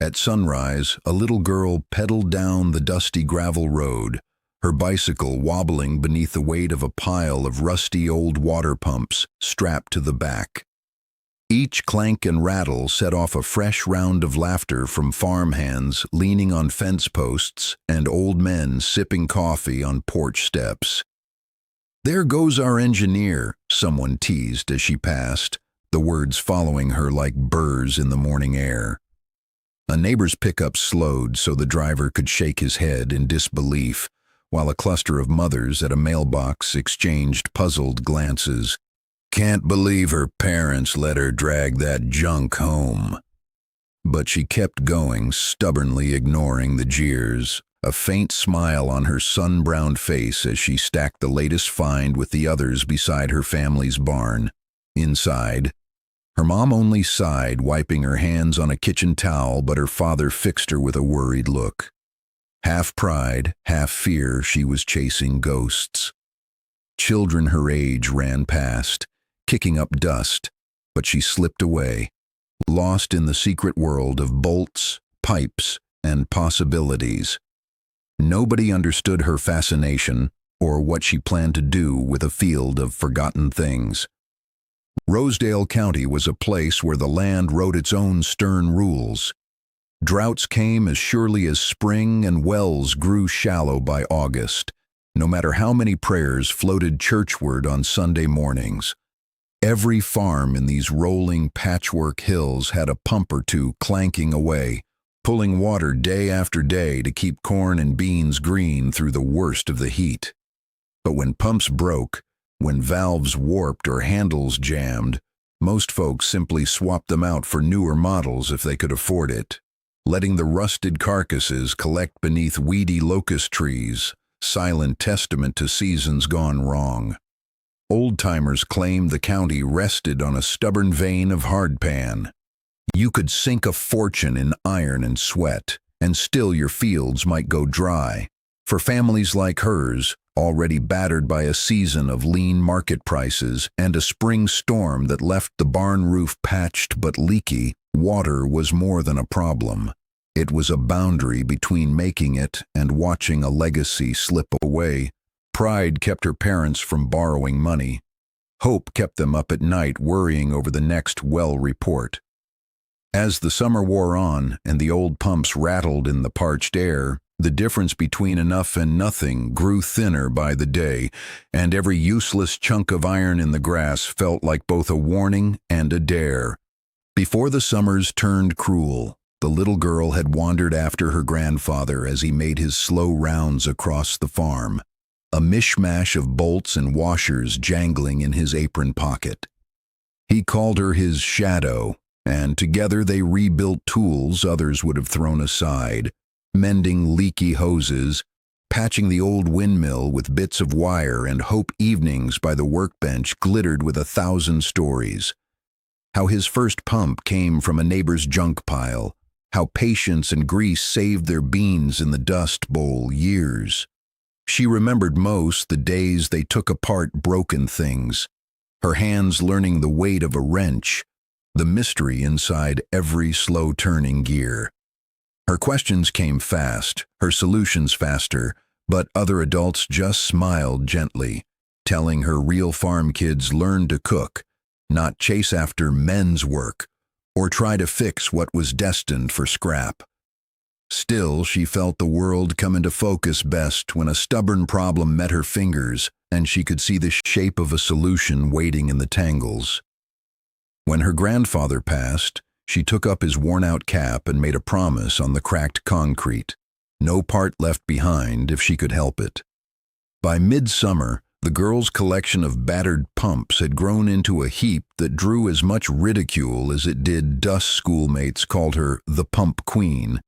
At sunrise, a little girl pedaled down the dusty gravel road, her bicycle wobbling beneath the weight of a pile of rusty old water pumps strapped to the back. Each clank and rattle set off a fresh round of laughter from farmhands leaning on fence posts and old men sipping coffee on porch steps. "There goes our engineer," someone teased as she passed, the words following her like burrs in the morning air. A neighbor's pickup slowed so the driver could shake his head in disbelief, while a cluster of mothers at a mailbox exchanged puzzled glances. "Can't believe her parents let her drag that junk home." But she kept going, stubbornly ignoring the jeers, a faint smile on her sun-browned face as she stacked the latest find with the others beside her family's barn. Inside, her mom only sighed, wiping her hands on a kitchen towel, but her father fixed her with a worried look. Half pride, half fear, she was chasing ghosts. Children her age ran past, kicking up dust, but she slipped away, lost in the secret world of bolts, pipes, and possibilities. Nobody understood her fascination or what she planned to do with a field of forgotten things. Rosedale County was a place where the land wrote its own stern rules. Droughts came as surely as spring, and wells grew shallow by August, no matter how many prayers floated churchward on Sunday mornings. Every farm in these rolling patchwork hills had a pump or two clanking away, pulling water day after day to keep corn and beans green through the worst of the heat. But when pumps broke, when valves warped or handles jammed, most folks simply swapped them out for newer models if they could afford it, letting the rusted carcasses collect beneath weedy locust trees, silent testament to seasons gone wrong. Old-timers claimed the county rested on a stubborn vein of hardpan. You could sink a fortune in iron and sweat, and still your fields might go dry. For families like hers, already battered by a season of lean market prices and a spring storm that left the barn roof patched but leaky, water was more than a problem. It was a boundary between making it and watching a legacy slip away. Pride kept her parents from borrowing money. Hope kept them up at night worrying over the next well report. As the summer wore on and the old pumps rattled in the parched air, the difference between enough and nothing grew thinner by the day, and every useless chunk of iron in the grass felt like both a warning and a dare. Before the summers turned cruel, the little girl had wandered after her grandfather as he made his slow rounds across the farm, a mishmash of bolts and washers jangling in his apron pocket. He called her his shadow, and together they rebuilt tools others would have thrown aside, mending leaky hoses, patching the old windmill with bits of wire, and hope evenings by the workbench glittered with 1,000 stories. How his first pump came from a neighbor's junk pile, how patience and grease saved their beans in the dust bowl years. She remembered most the days they took apart broken things, her hands learning the weight of a wrench, the mystery inside every slow-turning gear. Her questions came fast, her solutions faster, but other adults just smiled gently, telling her real farm kids learned to cook, not chase after men's work, or try to fix what was destined for scrap. Still, she felt the world come into focus best when a stubborn problem met her fingers and she could see the shape of a solution waiting in the tangles. When her grandfather passed, she took up his worn-out cap and made a promise on the cracked concrete, no part left behind if she could help it. By midsummer, the girl's collection of battered pumps had grown into a heap that drew as much ridicule as it did dust. Schoolmates called her the Pump Queen,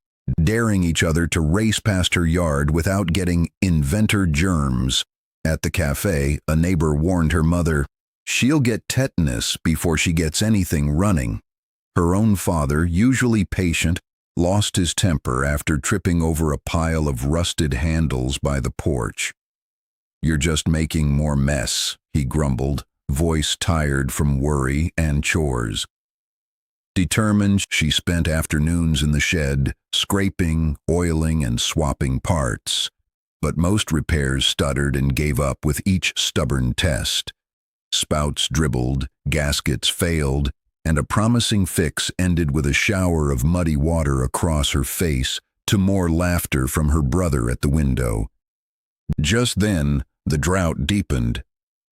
daring each other to race past her yard without getting inventor germs. At the cafe, a neighbor warned her mother, "She'll get tetanus before she gets anything running." Her own father, usually patient, lost his temper after tripping over a pile of rusted handles by the porch. "You're just making more mess," he grumbled, voice tired from worry and chores. Determined, she spent afternoons in the shed, scraping, oiling, and swapping parts. But most repairs stuttered and gave up with each stubborn test. Spouts dribbled, gaskets failed, and a promising fix ended with a shower of muddy water across her face to more laughter from her brother at the window. Just then, the drought deepened.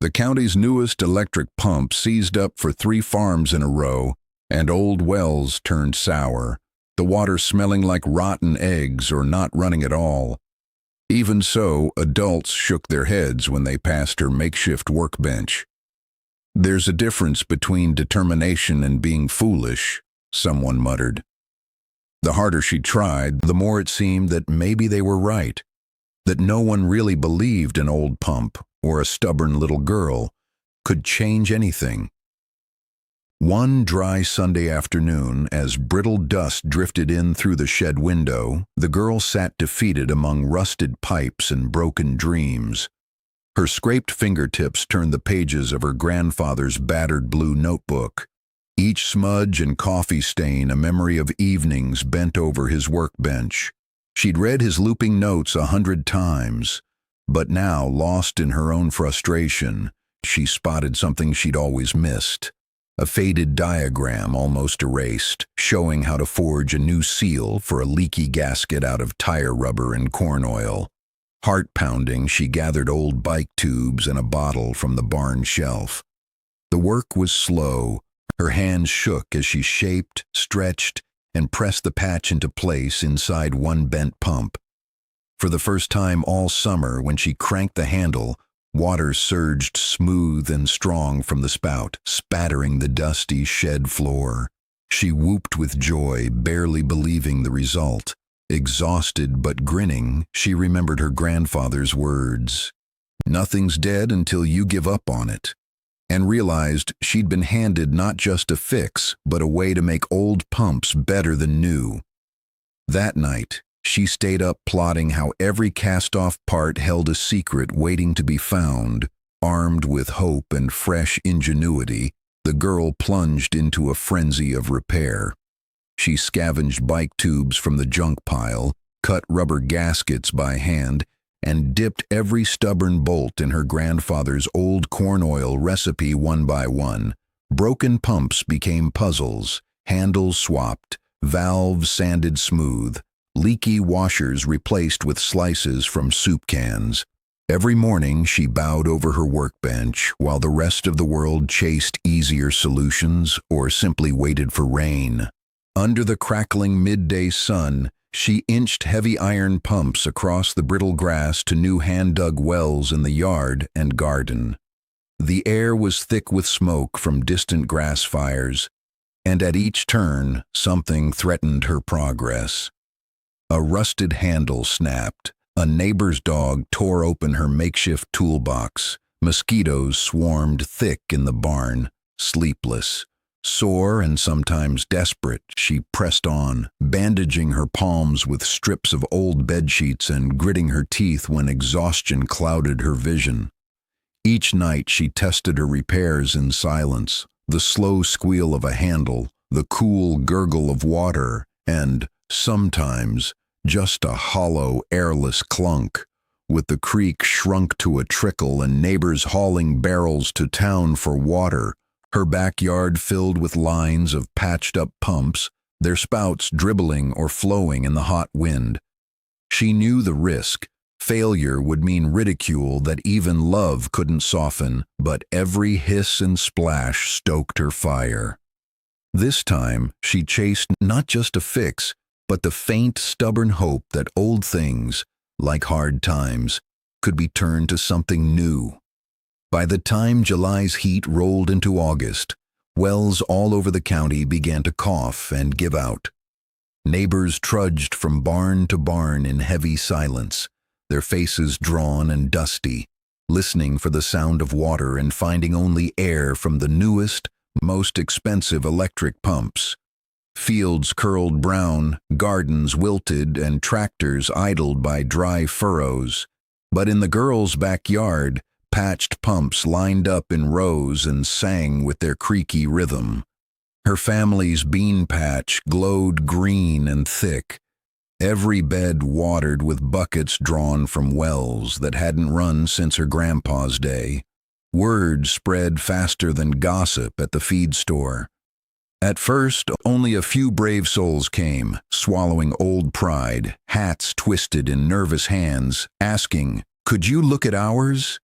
The county's newest electric pump seized up for 3 farms in a row, and old wells turned sour, the water smelling like rotten eggs or not running at all. Even so, adults shook their heads when they passed her makeshift workbench. "There's a difference between determination and being foolish," someone muttered. The harder she tried, the more it seemed that maybe they were right, that no one really believed an old pump or a stubborn little girl could change anything. One dry Sunday afternoon, as brittle dust drifted in through the shed window, the girl sat defeated among rusted pipes and broken dreams. Her scraped fingertips turned the pages of her grandfather's battered blue notebook, each smudge and coffee stain a memory of evenings bent over his workbench. She'd read his looping notes 100 times, but now, lost in her own frustration, she spotted something she'd always missed. A faded diagram, almost erased, showing how to forge a new seal for a leaky gasket out of tire rubber and corn oil. Heart-pounding, she gathered old bike tubes and a bottle from the barn shelf. The work was slow. Her hands shook as she shaped, stretched, and pressed the patch into place inside one bent pump. For the first time all summer, when she cranked the handle, water surged smooth and strong from the spout, spattering the dusty shed floor. She whooped with joy, barely believing the result. Exhausted but grinning, she remembered her grandfather's words, "Nothing's dead until you give up on it," and realized she'd been handed not just a fix, but a way to make old pumps better than new. That night, she stayed up plotting how every cast-off part held a secret waiting to be found. Armed with hope and fresh ingenuity, the girl plunged into a frenzy of repair. She scavenged bike tubes from the junk pile, cut rubber gaskets by hand, and dipped every stubborn bolt in her grandfather's old corn oil recipe one by one. Broken pumps became puzzles, handles swapped, valves sanded smooth, leaky washers replaced with slices from soup cans. Every morning she bowed over her workbench while the rest of the world chased easier solutions or simply waited for rain. Under the crackling midday sun, she inched heavy iron pumps across the brittle grass to new hand-dug wells in the yard and garden. The air was thick with smoke from distant grass fires, and at each turn, something threatened her progress. A rusted handle snapped. A neighbor's dog tore open her makeshift toolbox. Mosquitoes swarmed thick in the barn. Sleepless, sore and sometimes desperate, she pressed on, bandaging her palms with strips of old bedsheets and gritting her teeth when exhaustion clouded her vision. Each night she tested her repairs in silence, the slow squeal of a handle, the cool gurgle of water, and, sometimes, just a hollow, airless clunk, with the creek shrunk to a trickle and neighbors hauling barrels to town for water, her backyard filled with lines of patched-up pumps, their spouts dribbling or flowing in the hot wind. She knew the risk. Failure would mean ridicule that even love couldn't soften, but every hiss and splash stoked her fire. This time, she chased not just a fix, but the faint, stubborn hope that old things, like hard times, could be turned to something new. By the time July's heat rolled into August, wells all over the county began to cough and give out. Neighbors trudged from barn to barn in heavy silence, their faces drawn and dusty, listening for the sound of water and finding only air from the newest, most expensive electric pumps. Fields curled brown, gardens wilted, and tractors idled by dry furrows. But in the girl's backyard, patched pumps lined up in rows and sang with their creaky rhythm. Her family's bean patch glowed green and thick, every bed watered with buckets drawn from wells that hadn't run since her grandpa's day. Word spread faster than gossip at the feed store. At first, only a few brave souls came, swallowing old pride, hats twisted in nervous hands, asking, "Could you look at ours?"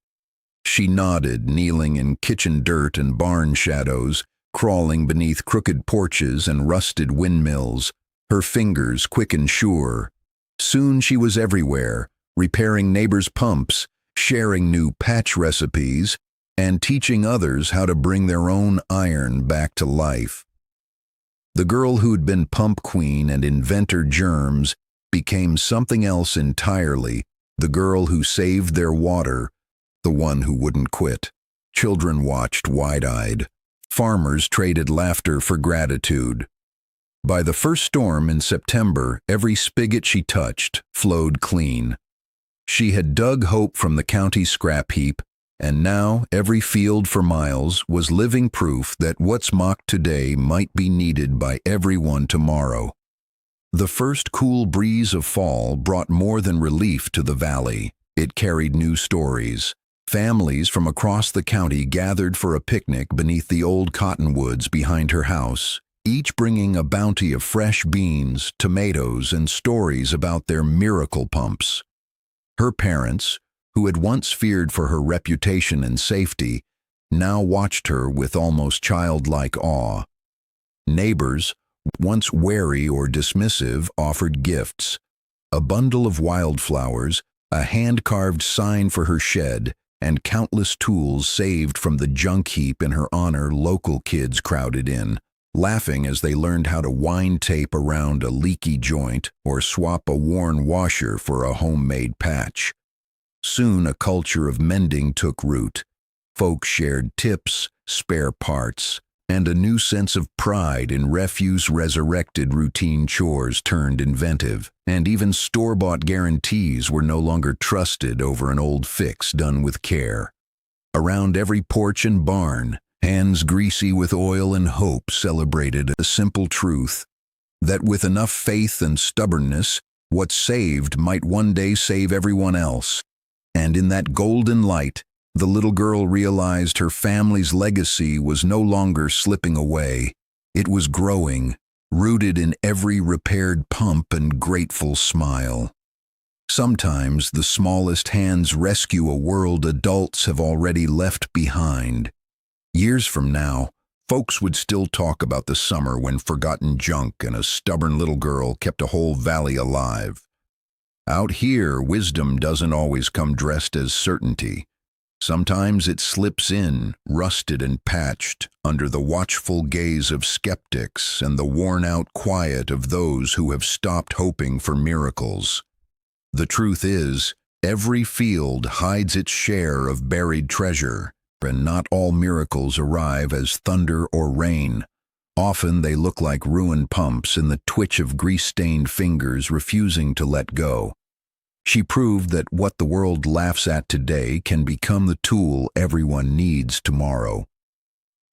She nodded, kneeling in kitchen dirt and barn shadows, crawling beneath crooked porches and rusted windmills, her fingers quick and sure. Soon she was everywhere, repairing neighbors' pumps, sharing new patch recipes, and teaching others how to bring their own iron back to life. The girl who'd been pump queen and inventor germs became something else entirely, the girl who saved their water, the one who wouldn't quit. Children watched wide-eyed. Farmers traded laughter for gratitude. By the first storm in September, every spigot she touched flowed clean. She had dug hope from the county scrap heap, and now every field for miles was living proof that what's mocked today might be needed by everyone tomorrow. The first cool breeze of fall brought more than relief to the valley. It carried new stories. Families from across the county gathered for a picnic beneath the old cottonwoods behind her house, each bringing a bounty of fresh beans, tomatoes, and stories about their miracle pumps. Her parents, who had once feared for her reputation and safety, now watched her with almost childlike awe. Neighbors, once wary or dismissive, offered gifts: a bundle of wildflowers, a hand-carved sign for her shed, and countless tools saved from the junk heap in her honor. Local kids crowded in, laughing as they learned how to wind tape around a leaky joint or swap a worn washer for a homemade patch. Soon a culture of mending took root. Folks shared tips, spare parts, and a new sense of pride in refuse resurrected. Routine chores turned inventive, and even store-bought guarantees were no longer trusted over an old fix done with care. Around every porch and barn, hands greasy with oil and hope celebrated a simple truth: that with enough faith and stubbornness, what saved might one day save everyone else. And in that golden light, the little girl realized her family's legacy was no longer slipping away. It was growing, rooted in every repaired pump and grateful smile. Sometimes the smallest hands rescue a world adults have already left behind. Years from now, folks would still talk about the summer when forgotten junk and a stubborn little girl kept a whole valley alive. Out here, wisdom doesn't always come dressed as certainty. Sometimes it slips in, rusted and patched, under the watchful gaze of skeptics and the worn-out quiet of those who have stopped hoping for miracles. The truth is, every field hides its share of buried treasure, and not all miracles arrive as thunder or rain. Often they look like ruined pumps in the twitch of grease-stained fingers refusing to let go. She proved that what the world laughs at today can become the tool everyone needs tomorrow.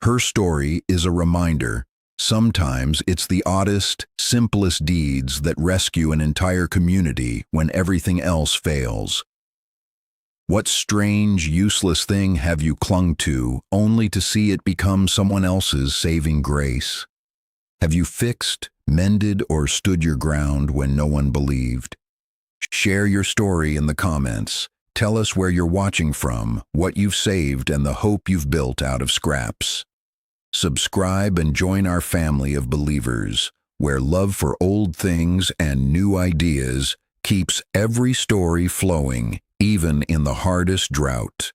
Her story is a reminder. Sometimes it's the oddest, simplest deeds that rescue an entire community when everything else fails. What strange, useless thing have you clung to only to see it become someone else's saving grace? Have you fixed, mended, or stood your ground when no one believed? Share your story in the comments. Tell us where you're watching from, what you've saved, and the hope you've built out of scraps. Subscribe and join our family of believers, where love for old things and new ideas keeps every story flowing, even in the hardest drought.